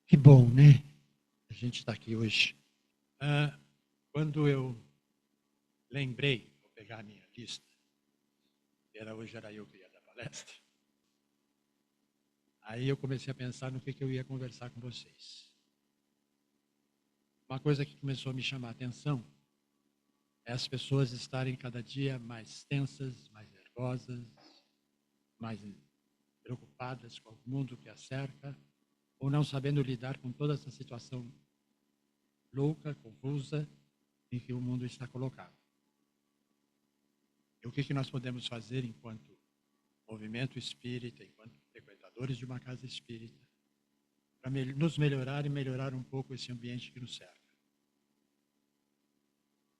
Que bom, né? A gente está aqui hoje. Quando eu lembrei, vou pegar a minha lista, hoje era eu que ia dar palestra, aí eu comecei a pensar no que eu ia conversar com vocês. Uma coisa que começou a me chamar a atenção é as pessoas estarem cada dia mais tensas, mais nervosas, mais preocupadas com o mundo que as cerca, ou não sabendo lidar com toda essa situação louca, confusa, em que o mundo está colocado. E o que nós podemos fazer enquanto movimento espírita, enquanto frequentadores de uma casa espírita, para nos melhorar e melhorar um pouco esse ambiente que nos cerca.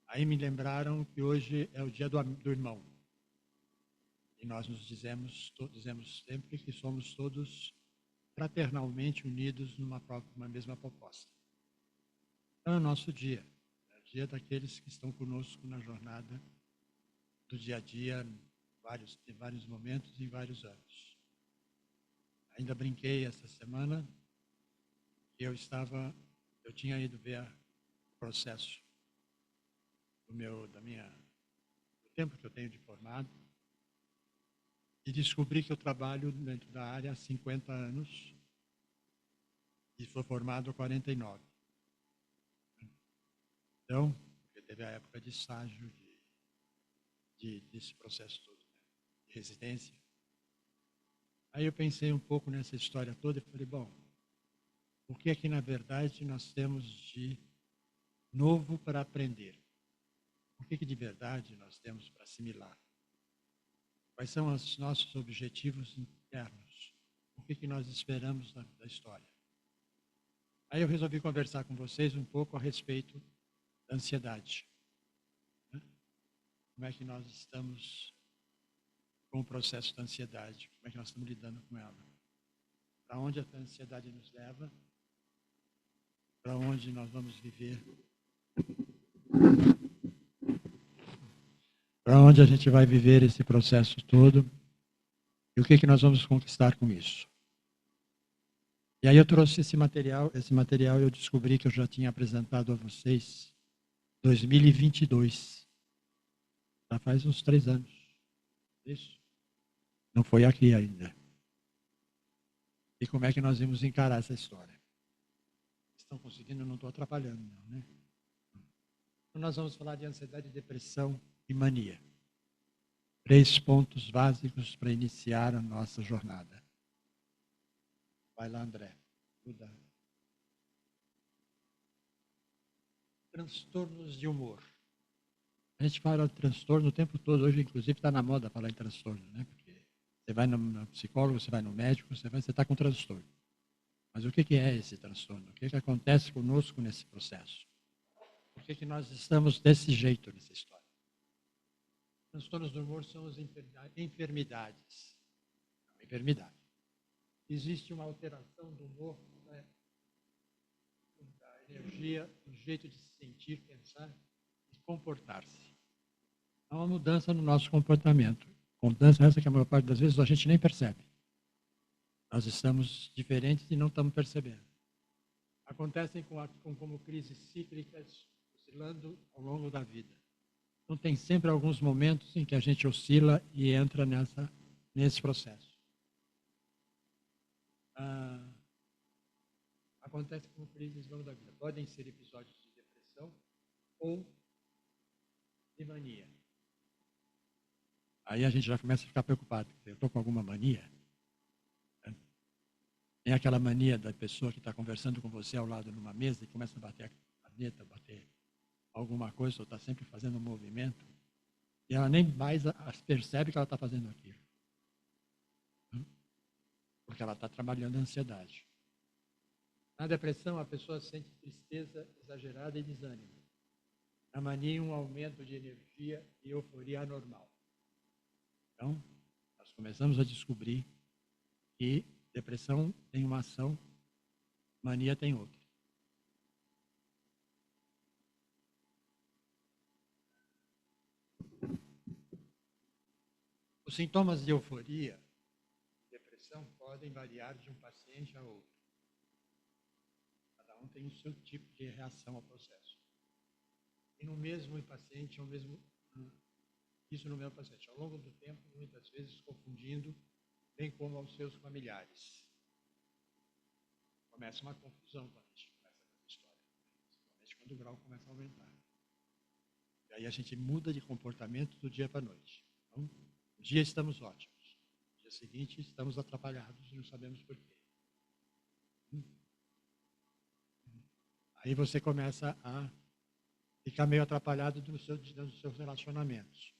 Aí me lembraram que hoje é o dia do irmão. E nós nos dizemos sempre que somos todos fraternalmente unidos numa mesma proposta. Então é o nosso dia. É o dia daqueles que estão conosco na jornada do dia a dia, em vários momentos e em vários anos. Ainda brinquei essa semana que eu tinha ido ver o processo do tempo que eu tenho de formado e descobri que eu trabalho dentro da área há 50 anos e sou formado há 49. Então, teve a época de estágio desse processo todo, né, de residência. Aí eu pensei um pouco nessa história toda e falei, bom, o que é que na verdade nós temos de novo para aprender? O que de verdade nós temos para assimilar? Quais são os nossos objetivos internos? O que nós esperamos da história? Aí eu resolvi conversar com vocês um pouco a respeito da ansiedade. Como é que nós estamos com o processo da ansiedade? Como é que nós estamos lidando com ela? Para onde a ansiedade nos leva? Para onde nós vamos viver? Para onde a gente vai viver esse processo todo? E o que nós vamos conquistar com isso? E aí eu trouxe esse material eu descobri que eu já tinha apresentado a vocês em 2022. Já faz uns 3 anos. Isso? Não foi aqui ainda. E como é que nós vamos encarar essa história? Estão conseguindo? Eu não estou atrapalhando, não, né? Então nós vamos falar de ansiedade, depressão e mania. 3 pontos básicos para iniciar a nossa jornada. Vai lá, André. Muda. Transtornos de humor. A gente fala de transtorno o tempo todo. Hoje, inclusive, está na moda falar em transtorno, né? Porque você vai no psicólogo, você vai no médico, você está com transtorno. Mas o que é esse transtorno? O que acontece conosco nesse processo? Por que nós estamos desse jeito nessa história? Transtornos do humor são as enfermidades. Uma enfermidade. Existe uma alteração do humor, né? Da energia, do jeito de se sentir, pensar e comportar-se. Há uma mudança no nosso comportamento. Mudança essa que a maior parte das vezes a gente nem percebe. Nós estamos diferentes e não estamos percebendo. Acontecem como crises cíclicas, oscilando ao longo da vida. Então tem sempre alguns momentos em que a gente oscila e entra nesse processo. Acontece como crises ao longo da vida. Podem ser episódios de depressão ou de mania. Aí a gente já começa a ficar preocupado. Eu estou com alguma mania? Tem aquela mania da pessoa que está conversando com você ao lado numa mesa e começa a bater a caneta, bater alguma coisa, ou está sempre fazendo um movimento, e ela nem mais percebe que ela está fazendo aquilo. Porque ela está trabalhando a ansiedade. Na depressão, a pessoa sente tristeza exagerada e desânimo. Na mania, um aumento de energia e euforia anormal. Então, nós começamos a descobrir que depressão tem uma ação, mania tem outra. sintomas de euforia, depressão, podem variar de um paciente a outro. Cada um tem o seu tipo de reação ao processo. E no mesmo paciente, isso no mesmo paciente. Ao longo do tempo, muitas vezes confundindo, bem como aos seus familiares. Começa uma confusão quando a gente começa com essa história, principalmente quando o grau começa a aumentar. E aí a gente muda de comportamento do dia para a noite. Então, um dia estamos ótimos, no dia seguinte estamos atrapalhados e não sabemos por quê. Aí você começa a ficar meio atrapalhado nos seus relacionamentos.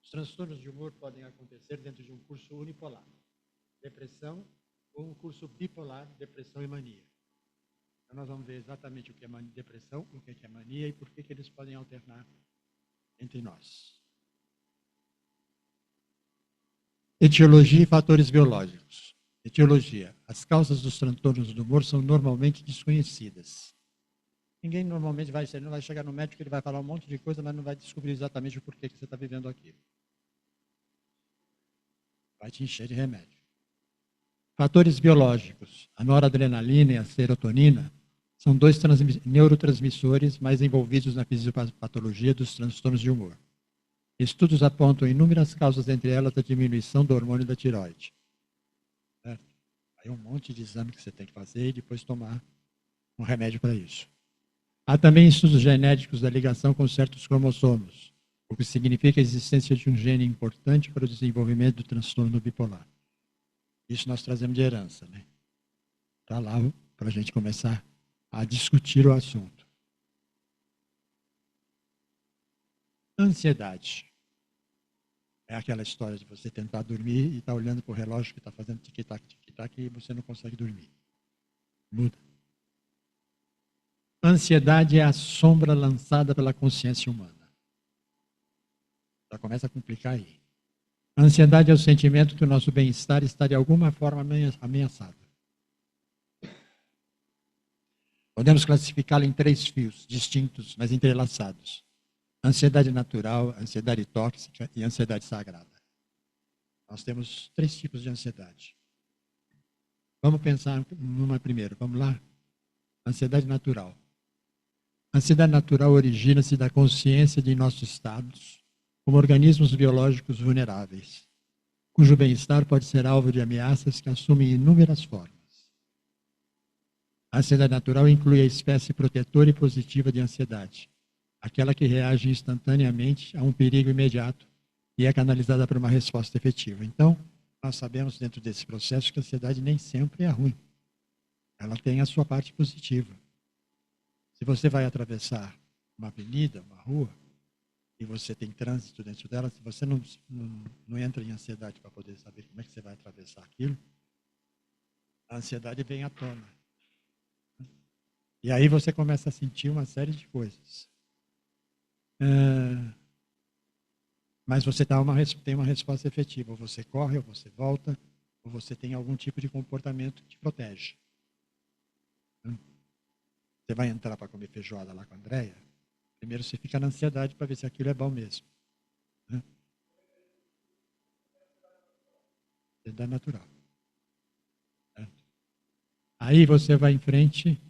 Os transtornos de humor podem acontecer dentro de um curso unipolar, depressão, ou um curso bipolar, depressão e mania. Então nós vamos ver exatamente o que é depressão, o que é mania e por que eles podem alternar entre nós. Etiologia e fatores biológicos. Etiologia. As causas dos transtornos do humor são normalmente desconhecidas. Ninguém normalmente não vai chegar no médico, ele vai falar um monte de coisa, mas não vai descobrir exatamente o porquê que você está vivendo aquilo. Vai te encher de remédio. Fatores biológicos. A noradrenalina e a serotonina são dois neurotransmissores mais envolvidos na fisiopatologia dos transtornos de humor. Estudos apontam inúmeras causas, entre elas a diminuição do hormônio da tireoide. Certo? Aí um monte de exame que você tem que fazer e depois tomar um remédio para isso. Há também estudos genéticos da ligação com certos cromossomos, o que significa a existência de um gene importante para o desenvolvimento do transtorno bipolar. Isso nós trazemos de herança, né? Está lá para a gente começar a discutir o assunto. Ansiedade. É aquela história de você tentar dormir e estar olhando para o relógio que está fazendo tic-tac, tic-tac e você não consegue dormir. Muda. Ansiedade é a sombra lançada pela consciência humana. Já começa a complicar aí. A ansiedade é o sentimento que o nosso bem-estar está de alguma forma ameaçado. Podemos classificá-la em 3 fios distintos, mas entrelaçados. Ansiedade natural, ansiedade tóxica e ansiedade sagrada. Nós temos 3 tipos de ansiedade. Vamos pensar numa primeiro, vamos lá? Ansiedade natural. A ansiedade natural origina-se da consciência de nossos estados como organismos biológicos vulneráveis, cujo bem-estar pode ser alvo de ameaças que assumem inúmeras formas. A ansiedade natural inclui a espécie protetora e positiva de ansiedade, aquela que reage instantaneamente a um perigo imediato e é canalizada para uma resposta efetiva. Então, nós sabemos dentro desse processo que a ansiedade nem sempre é ruim. Ela tem a sua parte positiva. Se você vai atravessar uma avenida, uma rua, e você tem trânsito dentro dela, se você não entra em ansiedade para poder saber como é que você vai atravessar aquilo, a ansiedade vem à tona. E aí você começa a sentir uma série de coisas. Mas você tem uma resposta efetiva. Ou você corre, ou você volta, ou você tem algum tipo de comportamento que te protege. Você vai entrar para comer feijoada lá com a Andréia, primeiro você fica na ansiedade para ver se aquilo é bom mesmo. Ansiedade natural. Aí você vai em frente.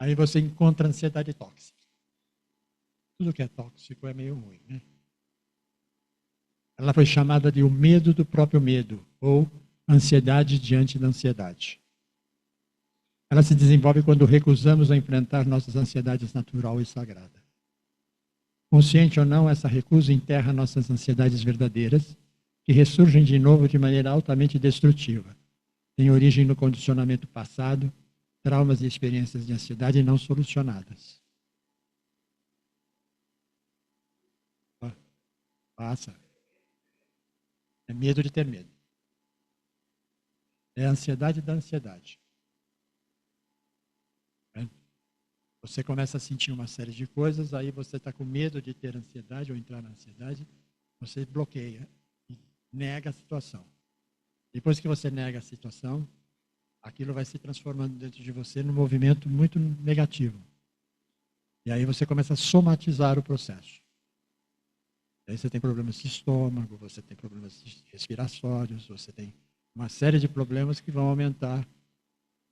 Aí você encontra a ansiedade tóxica. Tudo que é tóxico é meio ruim, né? Ela foi chamada de o medo do próprio medo, ou ansiedade diante da ansiedade. Ela se desenvolve quando recusamos a enfrentar nossas ansiedades natural e sagrada. Consciente ou não, essa recusa enterra nossas ansiedades verdadeiras, que ressurgem de novo de maneira altamente destrutiva. Tem origem no condicionamento passado, traumas e experiências de ansiedade não solucionadas. Passa. É medo de ter medo. É a ansiedade da ansiedade. Você começa a sentir uma série de coisas, aí você está com medo de ter ansiedade ou entrar na ansiedade, você bloqueia e nega a situação. Depois que você nega a situação, aquilo vai se transformando dentro de você num movimento muito negativo. E aí você começa a somatizar o processo. Aí você tem problemas de estômago, você tem problemas respiratórios, você tem uma série de problemas que vão aumentar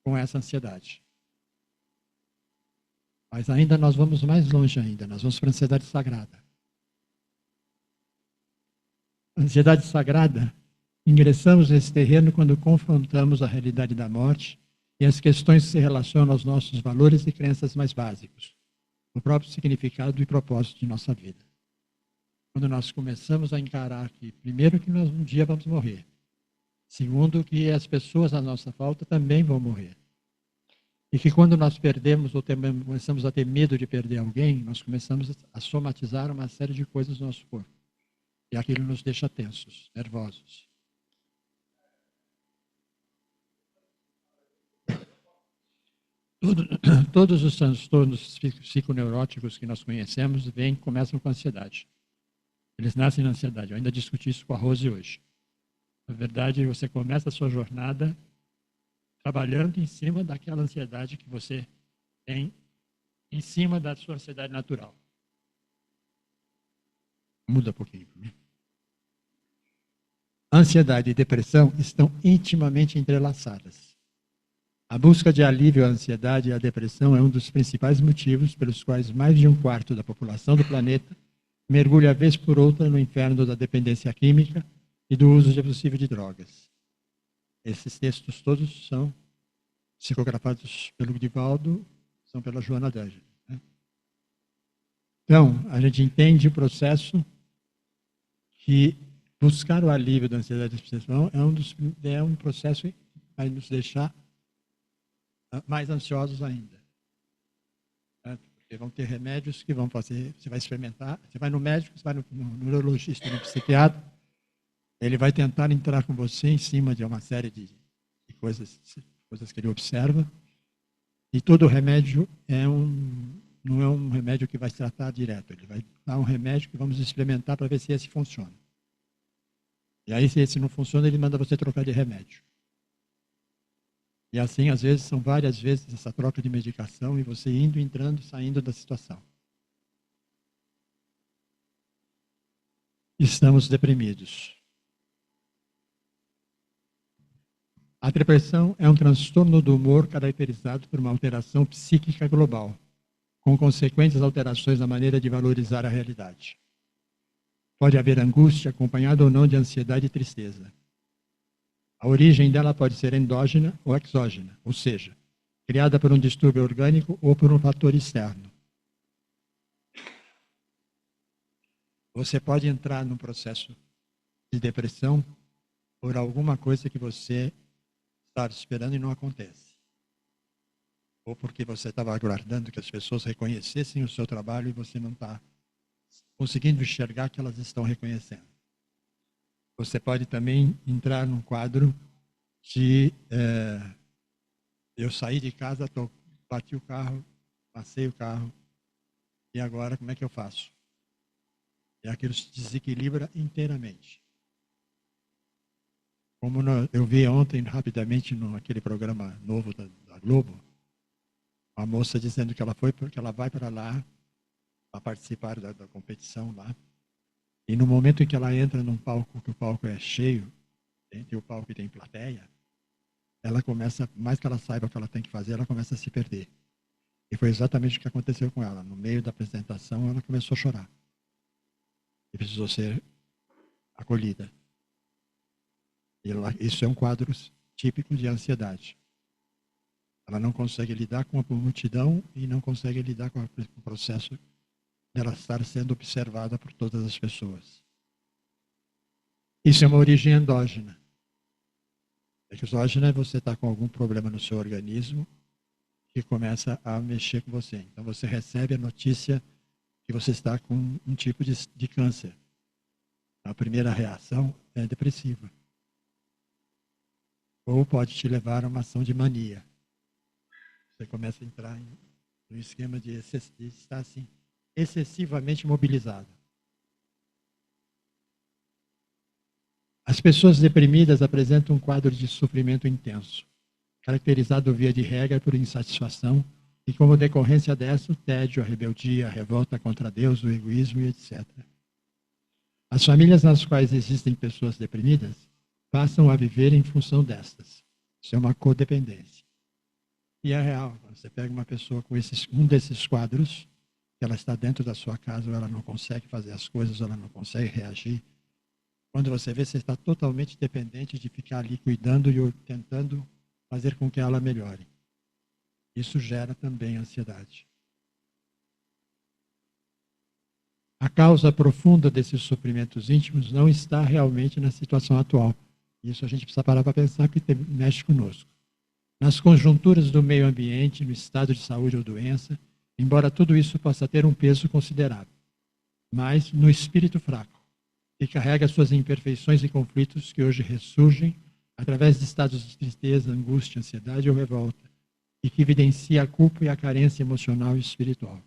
com essa ansiedade. Mas ainda nós vamos mais longe ainda, nós vamos para a ansiedade sagrada. Ansiedade sagrada, ingressamos nesse terreno quando confrontamos a realidade da morte e as questões que se relacionam aos nossos valores e crenças mais básicos, o próprio significado e propósito de nossa vida. Quando nós começamos a encarar que, primeiro, que nós um dia vamos morrer, segundo, que as pessoas à nossa volta também vão morrer, e que quando nós perdemos ou começamos a ter medo de perder alguém, nós começamos a somatizar uma série de coisas no nosso corpo. E aquilo nos deixa tensos, nervosos. Todos os transtornos psiconeuróticos que nós conhecemos começam com ansiedade. Eles nascem na ansiedade. Eu ainda discuti isso com a Rose hoje. Na verdade, você começa a sua jornada trabalhando em cima daquela ansiedade que você tem, em cima da sua ansiedade natural. Muda um pouquinho. Ansiedade e depressão estão intimamente entrelaçadas. A busca de alívio à ansiedade e à depressão é um dos principais motivos pelos quais mais de um quarto da população do planeta mergulha vez por outra no inferno da dependência química e do uso abusivo de drogas. Esses textos todos são psicografados pelo Divaldo, são pela Joana D'Angelo. Né? Então, a gente entende o processo que buscar o alívio da ansiedade e depressão é um processo que vai nos deixar mais ansiosos ainda. Né? Porque vão ter remédios que vão fazer, você vai experimentar, você vai no médico, você vai no neurologista, no psiquiatra, ele vai tentar entrar com você em cima de uma série de coisas que ele observa, e todo remédio não é um remédio que vai se tratar direto, ele vai dar um remédio que vamos experimentar para ver se esse funciona. E aí, se esse não funciona, ele manda você trocar de remédio. E assim, às vezes, são várias vezes essa troca de medicação e você indo, entrando, saindo da situação. Estamos deprimidos. A depressão é um transtorno do humor caracterizado por uma alteração psíquica global, com consequentes alterações na maneira de valorizar a realidade. Pode haver angústia acompanhada ou não de ansiedade e tristeza. A origem dela pode ser endógena ou exógena, ou seja, criada por um distúrbio orgânico ou por um fator externo. Você pode entrar num processo de depressão por alguma coisa que você estava esperando e não acontece. Ou porque você estava aguardando que as pessoas reconhecessem o seu trabalho e você não está conseguindo enxergar que elas estão reconhecendo. Você pode também entrar num quadro de eu saí de casa, bati o carro, passei o carro, e agora como é que eu faço? E aquilo se desequilibra inteiramente. Como eu vi ontem, rapidamente, naquele programa novo da Globo, uma moça dizendo que ela vai para lá para participar da competição lá. E no momento em que ela entra num palco, que o palco é cheio, tem o palco e tem plateia, ela começa, mais que ela saiba o que ela tem que fazer, ela começa a se perder. E foi exatamente o que aconteceu com ela. No meio da apresentação, ela começou a chorar. E precisou ser acolhida. Isso é um quadro típico de ansiedade. Ela não consegue lidar com a multidão e não consegue lidar com o processo dela estar sendo observada por todas as pessoas. Isso é uma origem endógena. Exógena é você estar com algum problema no seu organismo que começa a mexer com você. Então você recebe a notícia que você está com um tipo de câncer. A primeira reação é depressiva. Ou pode te levar a uma ação de mania. Você começa a entrar no esquema de estar assim, excessivamente mobilizado. As pessoas deprimidas apresentam um quadro de sofrimento intenso, caracterizado via de regra por insatisfação E como decorrência dessa, o tédio, a rebeldia, a revolta contra Deus, o egoísmo e etc. As famílias nas quais existem pessoas deprimidas passam a viver em função destas. Isso é uma codependência. E é real. Você pega uma pessoa com um desses quadros, que ela está dentro da sua casa, ou ela não consegue fazer as coisas, ou ela não consegue reagir. Quando você vê, você está totalmente dependente de ficar ali cuidando e tentando fazer com que ela melhore. Isso gera também ansiedade. A causa profunda desses sofrimentos íntimos não está realmente na situação atual. Isso a gente precisa parar para pensar, que mexe conosco. Nas conjunturas do meio ambiente, no estado de saúde ou doença, embora tudo isso possa ter um peso considerável, mas no espírito fraco, que carrega suas imperfeições e conflitos que hoje ressurgem através de estados de tristeza, angústia, ansiedade ou revolta, e que evidencia a culpa e a carência emocional e espiritual.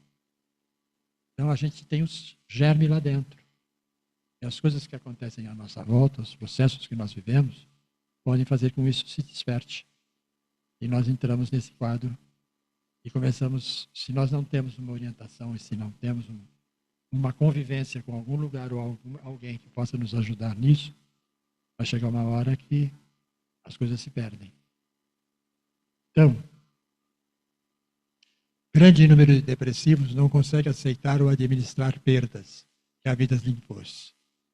Então a gente tem os germes lá dentro. E as coisas que acontecem à nossa volta, os processos que nós vivemos, podem fazer com que isso se desperte. E nós entramos nesse quadro e começamos, se nós não temos uma orientação e se não temos uma convivência com algum lugar ou alguém que possa nos ajudar nisso, vai chegar uma hora que as coisas se perdem. Então, grande número de depressivos não consegue aceitar ou administrar perdas que a vida lhe impôs.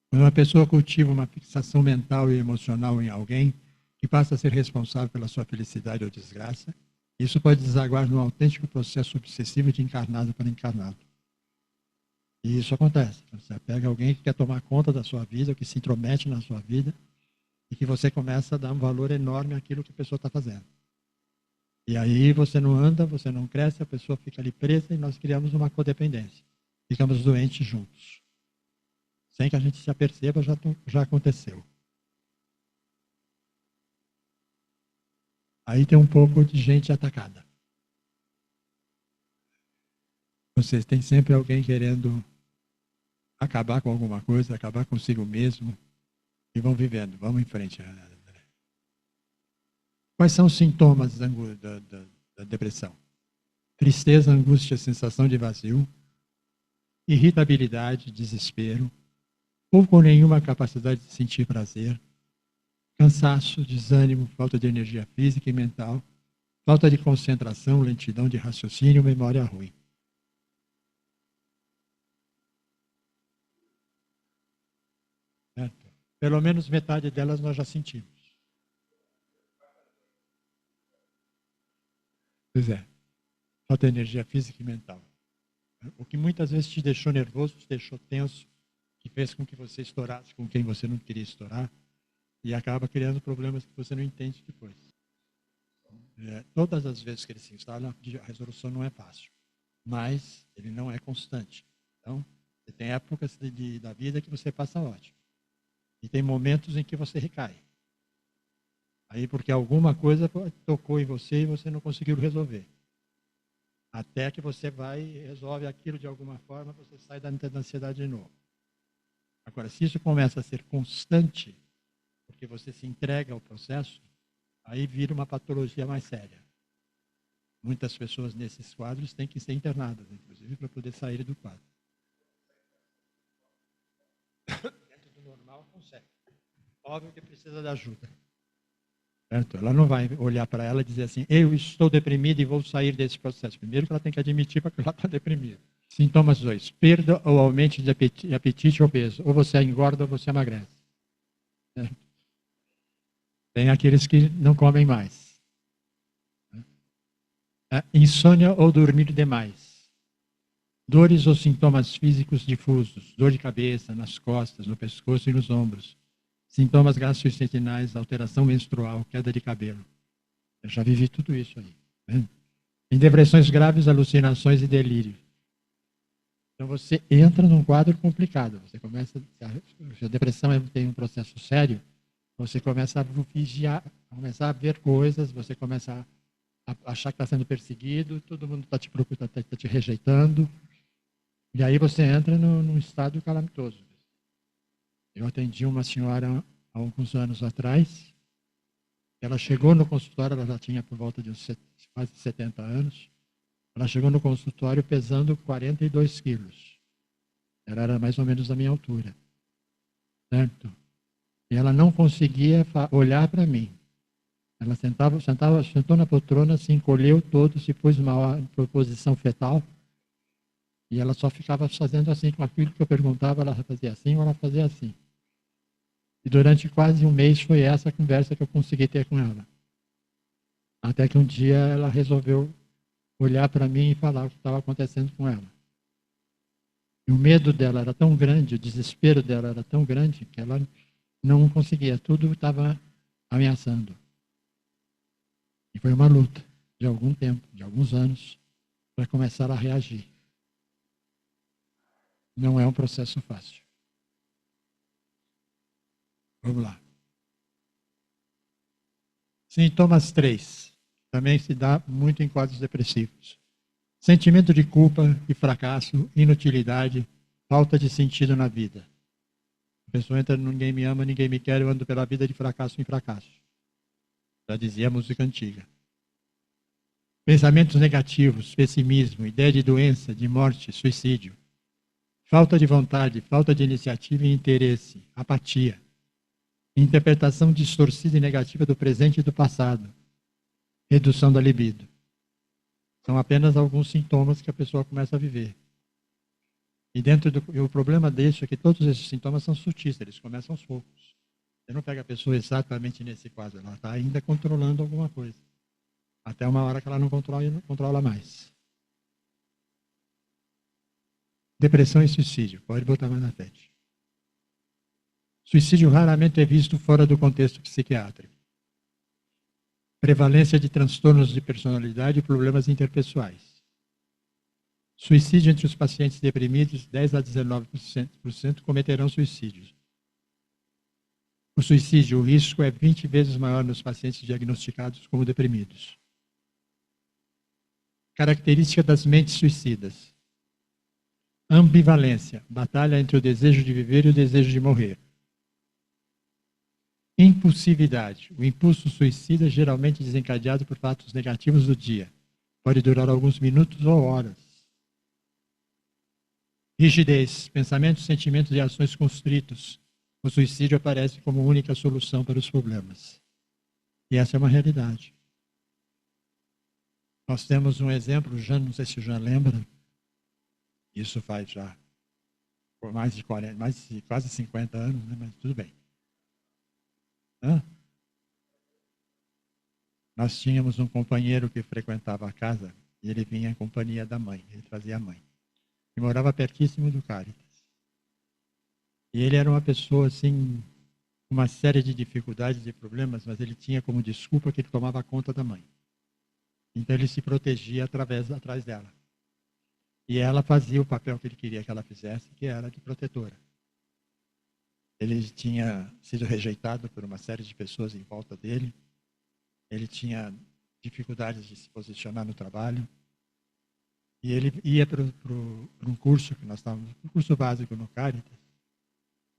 Quando uma pessoa cultiva uma fixação mental e emocional em alguém que passa a ser responsável pela sua felicidade ou desgraça, isso pode desaguar num autêntico processo obsessivo de encarnado para encarnado. E isso acontece. Você pega alguém que quer tomar conta da sua vida, que se intromete na sua vida, e que você começa a dar um valor enorme àquilo que a pessoa está fazendo. E aí você não anda, você não cresce, a pessoa fica ali presa e nós criamos uma codependência. Ficamos doentes juntos. Sem que a gente se aperceba, já aconteceu. Aí tem um pouco de gente atacada. Vocês têm sempre alguém querendo acabar com alguma coisa, acabar consigo mesmo, e vão vivendo. Vamos em frente. Quais são os sintomas da depressão? Tristeza, angústia, sensação de vazio, irritabilidade, desespero, pouco ou nenhuma capacidade de sentir prazer, cansaço, desânimo, falta de energia física e mental, falta de concentração, lentidão de raciocínio, memória ruim. Certo? Pelo menos metade delas nós já sentimos. Pois é. Falta de energia física e mental. O que muitas vezes te deixou nervoso, te deixou tenso, que fez com que você estourasse com quem você não queria estourar, e acaba criando problemas que você não entende depois. Todas as vezes que ele se instala, a resolução não é fácil, mas ele não é constante. Então, tem épocas da vida que você passa ótimo, e tem momentos em que você recai. Aí porque alguma coisa tocou em você e você não conseguiu resolver. Até que você vai e resolve aquilo de alguma forma, você sai da ansiedade de novo. Agora, se isso começa a ser constante, porque você se entrega ao processo, aí vira uma patologia mais séria. Muitas pessoas nesses quadros têm que ser internadas, inclusive, para poder sair do quadro. Dentro do normal, consegue. Óbvio que precisa de ajuda. Certo? Ela não vai olhar para ela e dizer assim, eu estou deprimida e vou sair desse processo. Primeiro que ela tem que admitir que ela está deprimida. Sintomas 2. Perda ou aumento de apetite ou peso. Ou você engorda ou você emagrece. Certo? Tem aqueles que não comem mais. Insônia ou dormir demais. Dores ou sintomas físicos difusos. Dor de cabeça, nas costas, no pescoço e nos ombros. Sintomas gastrointestinais, alteração menstrual, queda de cabelo. Eu já vivi tudo isso aí. Né? Em depressões graves, alucinações e delírio. Então você entra num quadro complicado. Você começa, se a depressão tem um processo sério, você começa a vigiar, começar a ver coisas, você começa a achar que está sendo perseguido, todo mundo está te procurando, está te rejeitando, e aí você entra num estado calamitoso. Eu atendi uma senhora há alguns anos atrás. Ela chegou no consultório, ela já tinha por volta de uns quase 70 anos. Ela chegou no consultório pesando 42 quilos. Ela era mais ou menos da minha altura. Certo? E ela não conseguia olhar para mim. Ela sentou na poltrona, se encolheu todo, se pôs uma posição fetal. E ela só ficava fazendo assim, com aquilo que eu perguntava, ela fazia assim ou ela fazia assim. E durante quase um mês foi essa conversa que eu consegui ter com ela. Até que um dia ela resolveu olhar para mim e falar o que estava acontecendo com ela. E o medo dela era tão grande, o desespero dela era tão grande, que ela não conseguia, tudo estava ameaçando. E foi uma luta de algum tempo, de alguns anos, para começar a reagir. Não é um processo fácil. Vamos lá. Sintomas 3. Também se dá muito em quadros depressivos. Sentimento de culpa e fracasso, inutilidade, falta de sentido na vida. A pessoa entra no ninguém me ama, ninguém me quer, eu ando pela vida de fracasso em fracasso. Já dizia a música antiga. Pensamentos negativos, pessimismo, ideia de doença, de morte, suicídio. Falta de vontade, falta de iniciativa e interesse, apatia. Interpretação distorcida e negativa do presente e do passado. Redução da libido. São apenas alguns sintomas que a pessoa começa a viver. E o problema disso é que todos esses sintomas são sutis, eles começam aos poucos. Você não pega a pessoa exatamente nesse quadro, ela está ainda controlando alguma coisa. Até uma hora que ela não controla mais. Depressão e suicídio, pode botar mais na frente. Suicídio raramente é visto fora do contexto psiquiátrico. Prevalência de transtornos de personalidade e problemas interpessoais. Suicídio entre os pacientes deprimidos, 10 a 19% cometerão suicídios. O suicídio, o risco é 20 vezes maior nos pacientes diagnosticados como deprimidos. Característica das mentes suicidas. Ambivalência, batalha entre o desejo de viver e o desejo de morrer. Impulsividade, o impulso suicida geralmente desencadeado por fatos negativos do dia. Pode durar alguns minutos ou horas. Rigidez, pensamentos, sentimentos e ações constritos. O suicídio aparece como única solução para os problemas. E essa é uma realidade. Nós temos um exemplo, já não sei se já lembra, isso faz já por mais de quase 50 anos, né? Mas tudo bem. Nós tínhamos um companheiro que frequentava a casa e ele vinha em companhia da mãe, ele trazia a mãe. E morava pertíssimo do Cáritas. E ele era uma pessoa, assim, com uma série de dificuldades e problemas, mas ele tinha como desculpa que ele tomava conta da mãe. Então ele se protegia atrás dela. E ela fazia o papel que ele queria que ela fizesse, que era de protetora. Ele tinha sido rejeitado por uma série de pessoas em volta dele. Ele tinha dificuldades de se posicionar no trabalho. E ele ia para um curso que nós estávamos, um curso básico no Cáritas,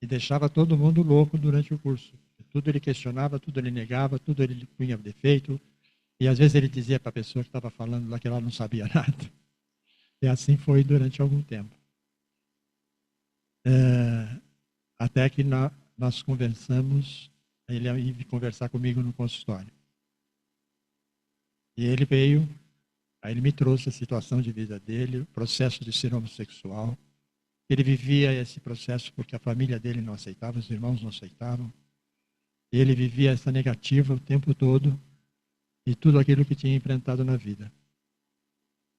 e deixava todo mundo louco durante o curso. Tudo ele questionava, tudo ele negava, tudo ele punha defeito. E às vezes ele dizia para a pessoa que estava falando lá que ela não sabia nada. E assim foi durante algum tempo. Até que nós conversamos, ele ia conversar comigo no consultório. E ele veio, aí ele me trouxe a situação de vida dele, o processo de ser homossexual. Ele vivia esse processo porque a família dele não aceitava, os irmãos não aceitavam. E ele vivia essa negativa o tempo todo e tudo aquilo que tinha enfrentado na vida.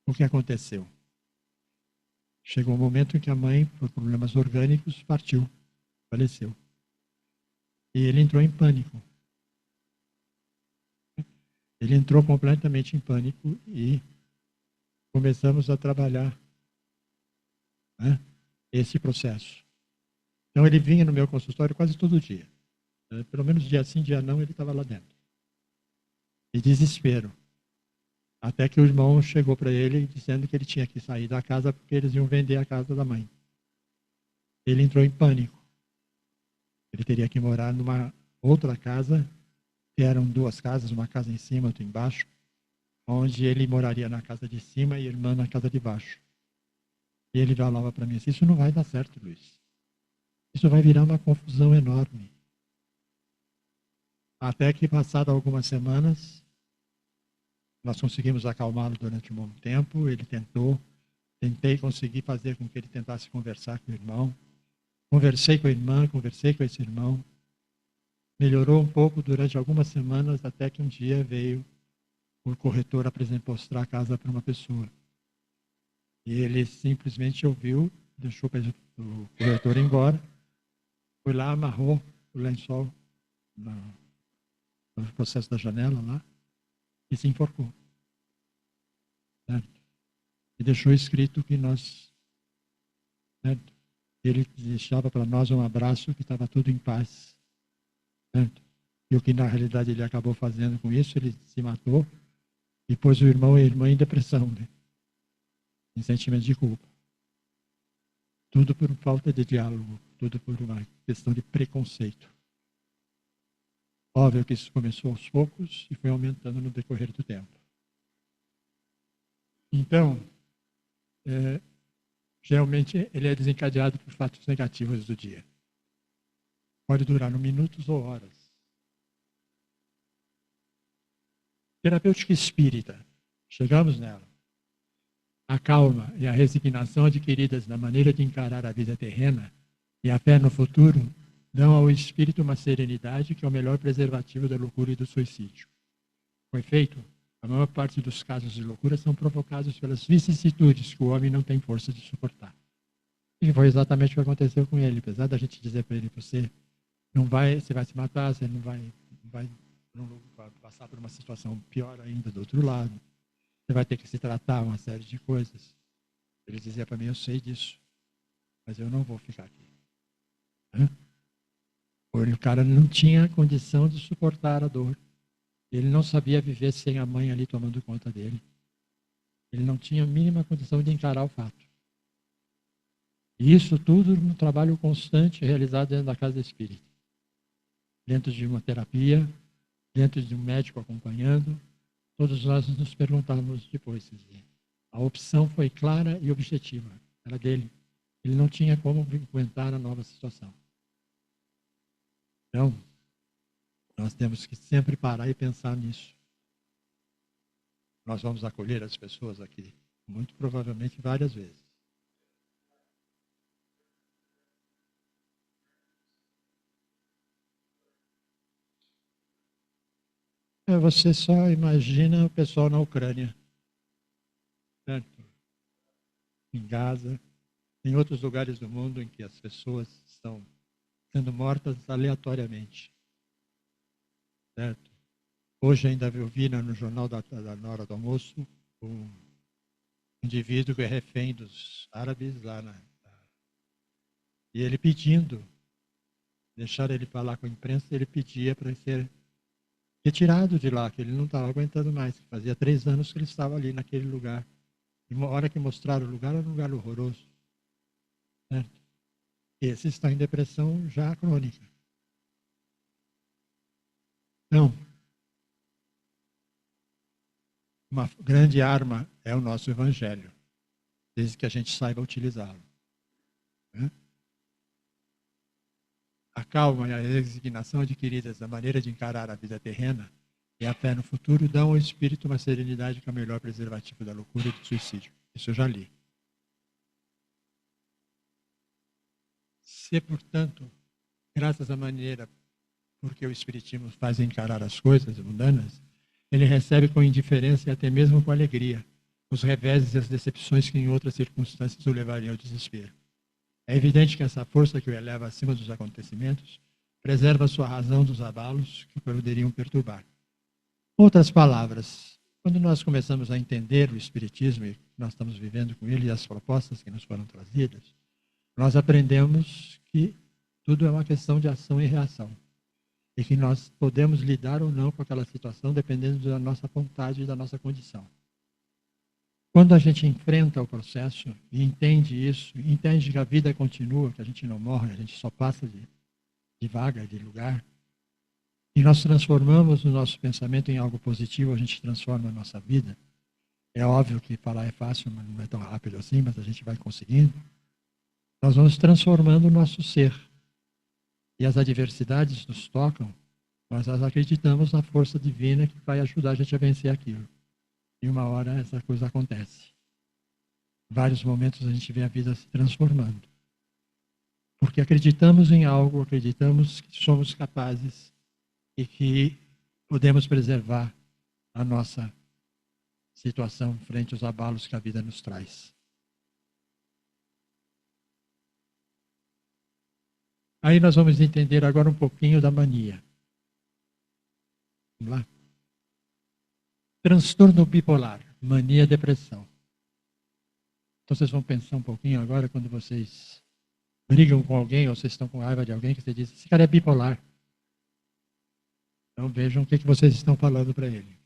O que aconteceu? Chegou um momento em que a mãe, por problemas orgânicos, partiu, faleceu. E ele entrou em pânico. Ele entrou completamente em pânico e começamos a trabalhar, né, esse processo. Então ele vinha no meu consultório quase todo dia. Pelo menos dia sim, dia não, ele estava lá dentro. E desespero. Até que o irmão chegou para ele dizendo que ele tinha que sair da casa porque eles iam vender a casa da mãe. Ele entrou em pânico. Ele teria que morar numa outra casa, que eram duas casas, uma casa em cima, outra embaixo. onde ele moraria na casa de cima e a irmã na casa de baixo. E ele falava para mim assim, isso não vai dar certo, Luiz. Isso vai virar uma confusão enorme. Até que, passado algumas semanas, nós conseguimos acalmá-lo durante um bom tempo. Ele tentei conseguir fazer com que ele tentasse conversar com o irmão. Conversei com a irmã, conversei com esse irmão. Melhorou um pouco durante algumas semanas, até que um dia veio o corretor mostrar a casa para uma pessoa. E ele simplesmente ouviu, deixou o corretor ir embora, foi lá, amarrou o lençol no processo da janela lá e se enforcou. Certo? E deixou escrito que nós... Certo? Ele deixava para nós um abraço que estava tudo em paz. Certo? E o que na realidade ele acabou fazendo com isso, ele se matou e pôs o irmão e a irmã em depressão, né? Em sentimento de culpa. Tudo por falta de diálogo, tudo por uma questão de preconceito. Óbvio que isso começou aos poucos e foi aumentando no decorrer do tempo. Então, geralmente ele é desencadeado por fatos negativos do dia. Pode durar minutos ou horas. Terapêutica espírita, chegamos nela. A calma e a resignação adquiridas na maneira de encarar a vida terrena e a fé no futuro dão ao espírito uma serenidade que é o melhor preservativo da loucura e do suicídio. Com efeito, a maior parte dos casos de loucura são provocados pelas vicissitudes que o homem não tem força de suportar. E foi exatamente o que aconteceu com ele. Apesar da gente dizer para ele, você vai se matar, você não vai passar por uma situação pior ainda do outro lado. Você vai ter que se tratar uma série de coisas. Ele dizia para mim, eu sei disso, mas eu não vou ficar aqui. O cara não tinha condição de suportar a dor. Ele não sabia viver sem a mãe ali tomando conta dele. Ele não tinha a mínima condição de encarar o fato. E isso tudo no trabalho constante realizado dentro da casa espírita. Dentro de uma terapia, dentro de um médico acompanhando, todos nós nos perguntávamos depois. A opção foi clara e objetiva. Era dele. Ele não tinha como aguentar a nova situação. Então, nós temos que sempre parar e pensar nisso. Nós vamos acolher as pessoas aqui, muito provavelmente várias vezes. Você só imagina o pessoal na Ucrânia, certo? Em Gaza, em outros lugares do mundo em que as pessoas estão sendo mortas aleatoriamente, certo? Hoje ainda eu vi no jornal na hora do almoço um indivíduo que é refém dos árabes lá e ele pedindo, deixaram ele falar com a imprensa, ele pedia para ser retirado de lá, que ele não estava aguentando mais. Fazia 3 anos que ele estava ali naquele lugar. E uma hora que mostraram o lugar, era um lugar horroroso. Certo? Esse está em depressão já crônica. Então, uma grande arma é o nosso evangelho, desde que a gente saiba utilizá-lo. A calma e a resignação adquiridas da maneira de encarar a vida terrena e a fé no futuro dão ao espírito uma serenidade que é o melhor preservativo da loucura e do suicídio. Isso eu já li. Se, portanto, graças à maneira por que o espiritismo faz encarar as coisas mundanas, ele recebe com indiferença e até mesmo com alegria os reveses e as decepções que em outras circunstâncias o levariam ao desespero. É evidente que essa força que o eleva acima dos acontecimentos preserva sua razão dos abalos que poderiam perturbar. Outras palavras, quando nós começamos a entender o Espiritismo e nós estamos vivendo com ele e as propostas que nos foram trazidas, nós aprendemos que tudo é uma questão de ação e reação. E que nós podemos lidar ou não com aquela situação dependendo da nossa vontade e da nossa condição. Quando a gente enfrenta o processo e entende isso, entende que a vida continua, que a gente não morre, a gente só passa de vaga, de lugar, E nós transformamos o nosso pensamento em algo positivo, a gente transforma a nossa vida. É óbvio que falar é fácil, mas não é tão rápido assim, mas a gente vai conseguindo. Nós vamos transformando o nosso ser. E as adversidades nos tocam, mas nós acreditamos na força divina que vai ajudar a gente a vencer aquilo. E uma hora essa coisa acontece. Em vários momentos a gente vê a vida se transformando. Porque acreditamos em algo, acreditamos que somos capazes e que podemos preservar a nossa situação frente aos abalos que a vida nos traz. Aí nós vamos entender agora um pouquinho da mania. Vamos lá? Transtorno bipolar, mania, depressão. Então vocês vão pensar um pouquinho agora quando vocês brigam com alguém ou vocês estão com raiva de alguém que você diz, esse cara é bipolar. Então vejam o que vocês estão falando para ele.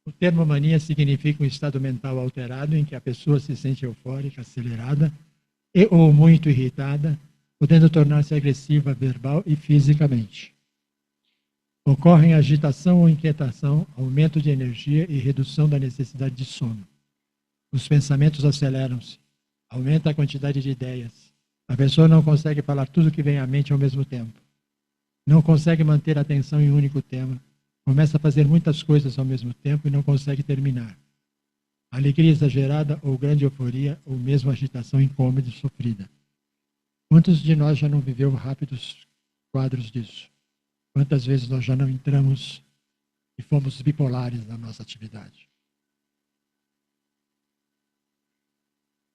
O termo mania significa um estado mental alterado em que a pessoa se sente eufórica, acelerada e ou muito irritada, podendo tornar-se agressiva verbal e fisicamente. Ocorrem agitação ou inquietação, aumento de energia e redução da necessidade de sono. Os pensamentos aceleram-se, aumenta a quantidade de ideias. A pessoa não consegue falar tudo o que vem à mente ao mesmo tempo. Não consegue manter a atenção em um único tema. Começa a fazer muitas coisas ao mesmo tempo e não consegue terminar. Alegria exagerada ou grande euforia ou mesmo agitação incômoda e sofrida. Quantos de nós já não viveu rápidos quadros disso? Quantas vezes nós já não entramos e fomos bipolares na nossa atividade?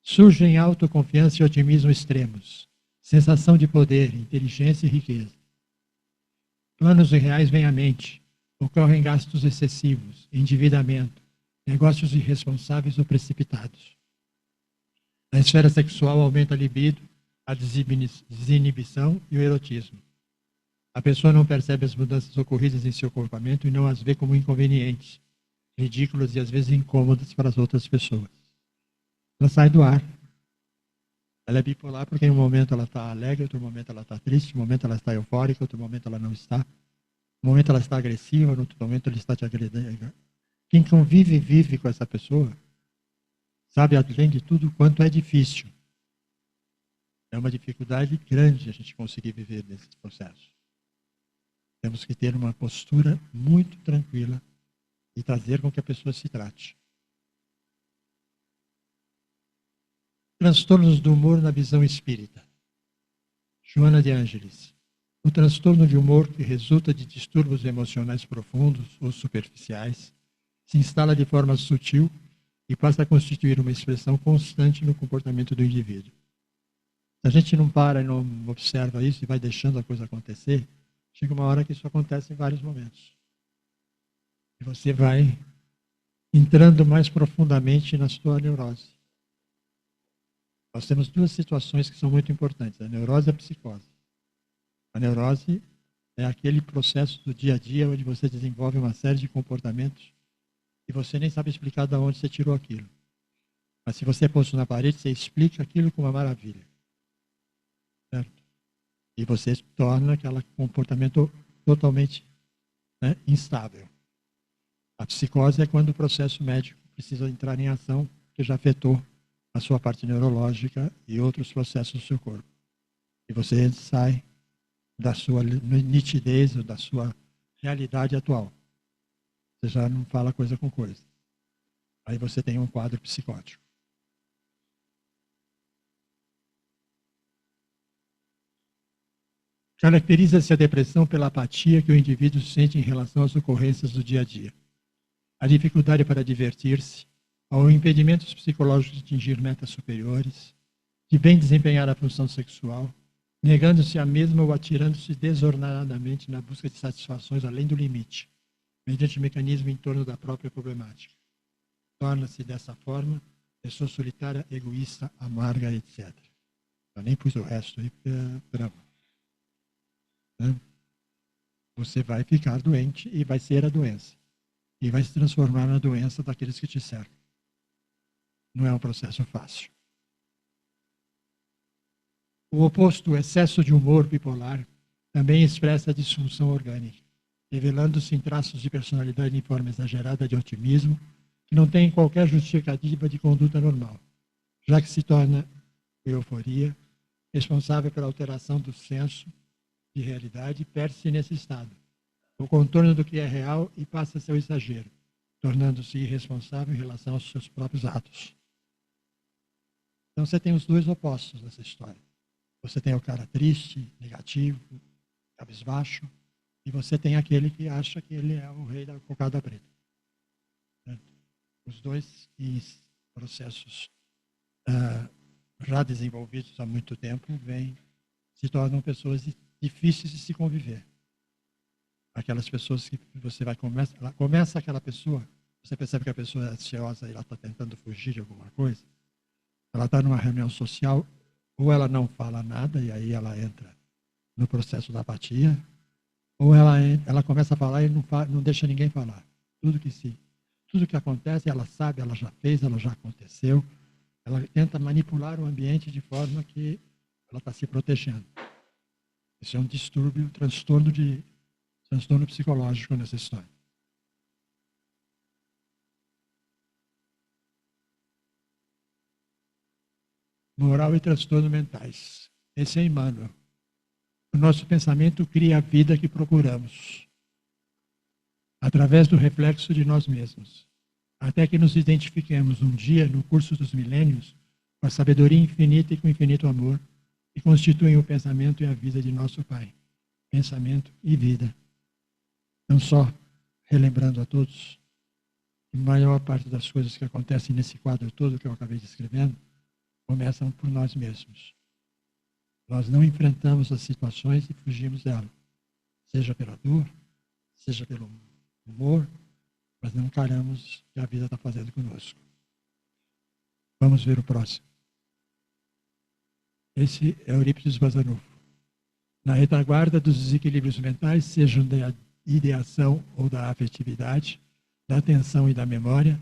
Surgem autoconfiança e otimismo extremos, sensação de poder, inteligência e riqueza. Planos irreais vêm à mente, ocorrem gastos excessivos, endividamento, negócios irresponsáveis ou precipitados. Na esfera sexual aumenta a libido, a desinibição e o erotismo. A pessoa não percebe as mudanças ocorridas em seu comportamento e não as vê como inconvenientes, ridículas e às vezes incômodas para as outras pessoas. Ela sai do ar. Ela é bipolar porque em um momento ela está alegre, outro momento ela está triste, em um momento ela está eufórica, outro momento ela não está. No momento ela está agressiva, no outro momento ela está te agredindo. Quem convive e vive com essa pessoa sabe, além de tudo, quanto é difícil. É uma dificuldade grande a gente conseguir viver nesse processo. Temos que ter uma postura muito tranquila e fazer com que a pessoa se trate. Transtornos do humor na visão espírita. Joana de Ângeles. O transtorno de humor que resulta de distúrbios emocionais profundos ou superficiais se instala de forma sutil e passa a constituir uma expressão constante no comportamento do indivíduo. Se a gente não para e não observa isso e vai deixando a coisa acontecer, chega uma hora que isso acontece em vários momentos. E você vai entrando mais profundamente na sua neurose. Nós temos duas situações que são muito importantes, a neurose e a psicose. A neurose é aquele processo do dia a dia onde você desenvolve uma série de comportamentos e você nem sabe explicar de onde você tirou aquilo. Mas se você é posto na parede, você explica aquilo com uma maravilha. Certo? E você torna aquele comportamento totalmente instável. A psicose é quando o processo médico precisa entrar em ação, que já afetou a sua parte neurológica e outros processos do seu corpo. E você sai da sua nitidez, ou da sua realidade atual. Você já não fala coisa com coisa. Aí você tem um quadro psicótico. Caracteriza-se a depressão pela apatia que o indivíduo sente em relação às ocorrências do dia a dia. A dificuldade para divertir-se, ao impedimentos psicológicos de atingir metas superiores, de bem desempenhar a função sexual, negando-se a mesma ou atirando-se desordenadamente na busca de satisfações além do limite, mediante mecanismo em torno da própria problemática. Torna-se dessa forma pessoa solitária, egoísta, amarga, etc. Eu nem pus o resto aí porque é bravo. Você vai ficar doente e vai ser a doença. E vai se transformar na doença daqueles que te cercam. Não é um processo fácil. O oposto, o excesso de humor bipolar, também expressa a disfunção orgânica. revelando-se em traços de personalidade em forma exagerada de otimismo, que não tem qualquer justificativa de conduta normal, já que se torna, por euforia, responsável pela alteração do senso de realidade e perde-se nesse estado, o contorno do que é real e passa a ser o exagero, tornando-se irresponsável em relação aos seus próprios atos. Então você tem os dois opostos nessa história. Você tem o cara triste, negativo, cabisbaixo, e você tem aquele que acha que ele é o rei da cocada preta. Os dois em processos já desenvolvidos há muito tempo se tornam pessoas difíceis de se conviver. Aquelas pessoas que você começa aquela pessoa, você percebe que a pessoa é ansiosa e ela está tentando fugir de alguma coisa. Ela está numa reunião social, ou ela não fala nada e aí ela entra no processo da apatia, ou ela começa a falar e não deixa ninguém falar. Tudo que acontece, ela sabe, ela já fez, ela já aconteceu. Ela tenta manipular o ambiente de forma que ela está se protegendo. Isso é um distúrbio, transtorno psicológico nessa história. Moral e transtorno mentais. Esse é Emmanuel. O nosso pensamento cria a vida que procuramos, através do reflexo de nós mesmos, até que nos identifiquemos um dia, no curso dos milênios, com a sabedoria infinita e com o infinito amor, que constituem o pensamento e a vida de nosso Pai. Pensamento e vida. Não só relembrando a todos, que a maior parte das coisas que acontecem nesse quadro todo que eu acabei descrevendo, começam por nós mesmos. Nós não enfrentamos as situações e fugimos delas, seja pela dor, seja pelo humor, mas não encaramos o que a vida está fazendo conosco. Vamos ver o próximo. Esse é Eurípides Bazanufo. Na retaguarda dos desequilíbrios mentais, sejam da ideação ou da afetividade, da atenção e da memória,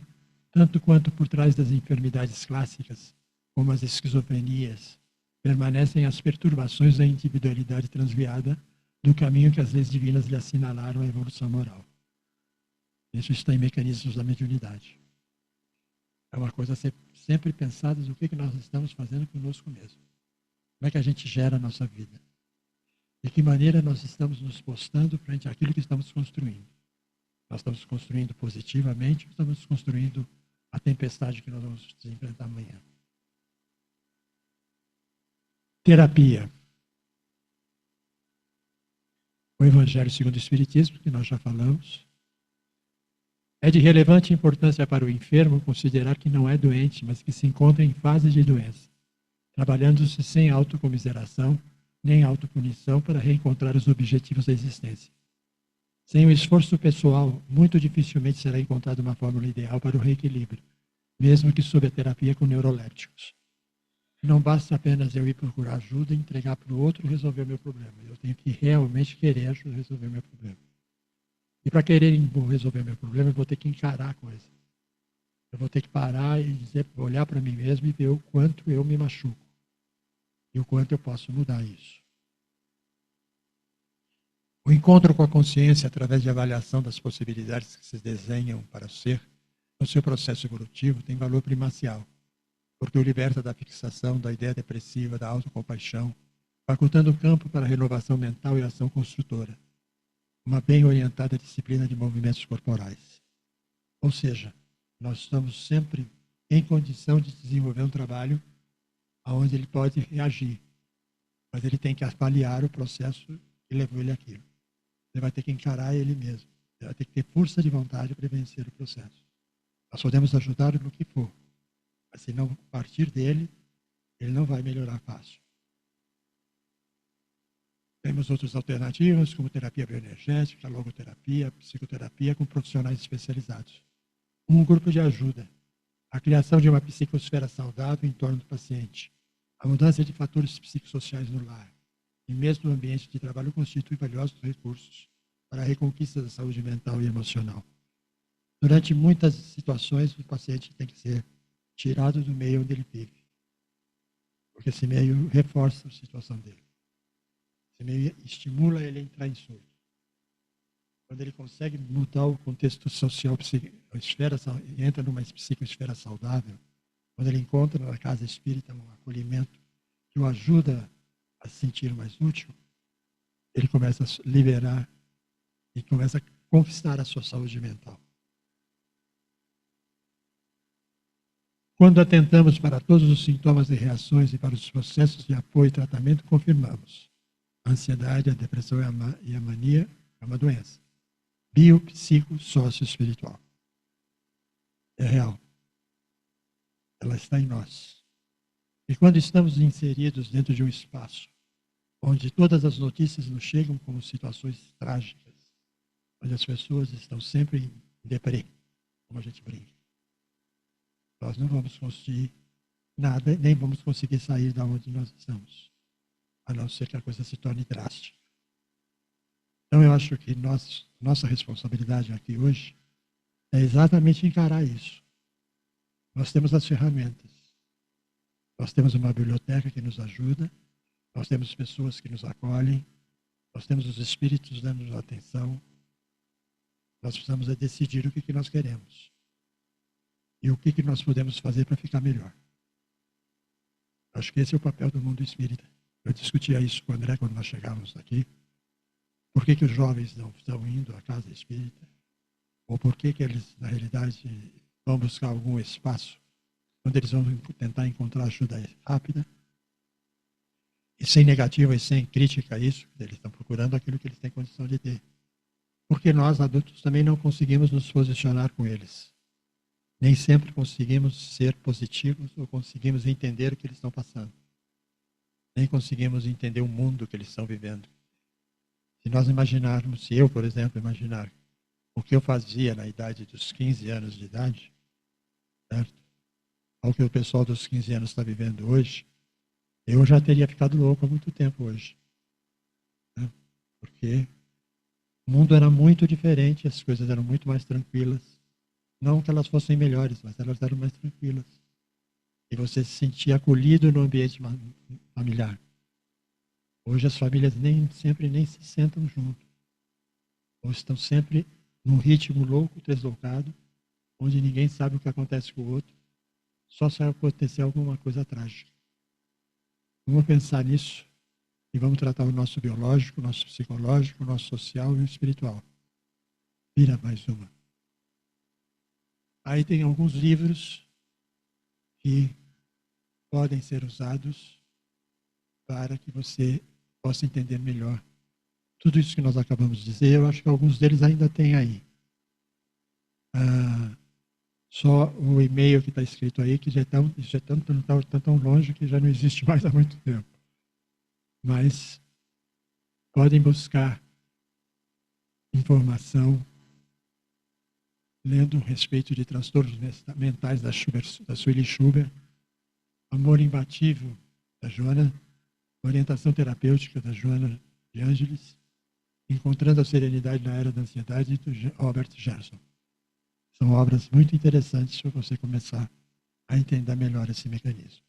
tanto quanto por trás das enfermidades clássicas, como as esquizofrenias, permanecem as perturbações da individualidade transviada do caminho que as leis divinas lhe assinalaram à evolução moral. Isso está em mecanismos da mediunidade. É uma coisa sempre pensada do que nós estamos fazendo conosco mesmo. Como é que a gente gera a nossa vida? De que maneira nós estamos nos postando frente àquilo que estamos construindo? Nós estamos construindo positivamente ou estamos construindo a tempestade que nós vamos enfrentar amanhã? Terapia. O Evangelho segundo o Espiritismo, que nós já falamos. É de relevante importância para o enfermo considerar que não é doente, mas que se encontra em fase de doença, trabalhando-se sem autocomiseração nem autopunição para reencontrar os objetivos da existência. Sem o esforço pessoal, muito dificilmente será encontrada uma fórmula ideal para o reequilíbrio, mesmo que sob a terapia com neurolépticos. Não basta apenas eu ir procurar ajuda e entregar para o outro resolver o meu problema. Eu tenho que realmente querer resolver o meu problema. E para querer resolver o meu problema, eu vou ter que encarar a coisa. Eu vou ter que parar e olhar para mim mesmo e ver o quanto eu me machuco. E o quanto eu posso mudar isso. O encontro com a consciência, através de avaliação das possibilidades que se desenham para o ser, no seu processo evolutivo, tem valor primacial, porque o liberta da fixação, da ideia depressiva, da autocompaixão, facultando o campo para a renovação mental e ação construtora, uma bem orientada disciplina de movimentos corporais. Ou seja, nós estamos sempre em condição de desenvolver um trabalho onde ele pode reagir, mas ele tem que avaliar o processo que levou ele àquilo. Ele vai ter que encarar ele mesmo. Ele vai ter que ter força de vontade para vencer o processo. Nós podemos ajudar no que for, mas se não partir dele, ele não vai melhorar fácil. Temos outras alternativas, como terapia bioenergética, logoterapia, psicoterapia com profissionais especializados. Um grupo de ajuda, a criação de uma psicosfera saudável em torno do paciente, a mudança de fatores psicossociais no lar, e mesmo no ambiente de trabalho constitui valiosos recursos para a reconquista da saúde mental e emocional. Durante muitas situações, o paciente tem que ser tirado do meio onde ele vive, porque esse meio reforça a situação dele. Esse meio estimula ele a entrar em surto. quando ele consegue mudar o contexto social, a esfera, entra numa psicoesfera saudável, quando ele encontra na casa espírita um acolhimento que o ajuda a se sentir mais útil, ele começa a liberar e começa a conquistar a sua saúde mental. Quando atentamos para todos os sintomas e reações e para os processos de apoio e tratamento, confirmamos: a ansiedade, a depressão e a mania é uma doença bio, psico, sócio-espiritual. É real. Ela está em nós. E quando estamos inseridos dentro de um espaço onde todas as notícias nos chegam como situações trágicas, onde as pessoas estão sempre em deprê, como a gente brinca, nós não vamos conseguir nada, nem vamos conseguir sair da onde nós estamos, a não ser que a coisa se torne drástica. Então eu acho que nossa responsabilidade aqui hoje é exatamente encarar isso. Nós temos as ferramentas. Nós temos uma biblioteca que nos ajuda, nós temos pessoas que nos acolhem, nós temos os espíritos dando-nos atenção. Nós precisamos decidir o que nós queremos e o que nós podemos fazer para ficar melhor. Acho que esse é o papel do mundo espírita. Eu discutia isso com o André quando nós chegávamos aqui. Por que os jovens não estão indo à casa espírita? Ou por que eles, na realidade, vão buscar algum espaço onde eles vão tentar encontrar ajuda rápida? E sem negativa e sem crítica a isso, eles estão procurando aquilo que eles têm condição de ter. Porque nós, adultos, também não conseguimos nos posicionar com eles. Nem sempre conseguimos ser positivos ou conseguimos entender o que eles estão passando. Nem conseguimos entender o mundo que eles estão vivendo. Se nós imaginarmos, se eu, por exemplo, imaginar o que eu fazia na idade dos 15 anos de idade, certo? Ao que o pessoal dos 15 anos está vivendo hoje, eu já teria ficado louco há muito tempo hoje. Né? Porque o mundo era muito diferente, as coisas eram muito mais tranquilas. Não que elas fossem melhores, mas elas eram mais tranquilas. E você se sentia acolhido no ambiente familiar. Hoje as famílias nem se sentam junto. Ou estão sempre num ritmo louco, deslocado, onde ninguém sabe o que acontece com o outro. Só se acontecer alguma coisa trágica. Vamos pensar nisso e vamos tratar o nosso biológico, o nosso psicológico, o nosso social e o espiritual. Vira mais uma. Aí tem alguns livros que podem ser usados para que você possa entender melhor tudo isso que nós acabamos de dizer. Eu acho que alguns deles ainda tem aí. Só o e-mail que está escrito aí, que já está tão longe que já não existe mais há muito tempo. Mas podem buscar informação lendo a respeito de transtornos mentais da Sueli Schubert, Amor Imbatível, da Joana, Orientação Terapêutica, da Joana de Ângeles, Encontrando a Serenidade na Era da Ansiedade, do Robert Gerson. São obras muito interessantes para você começar a entender melhor esse mecanismo.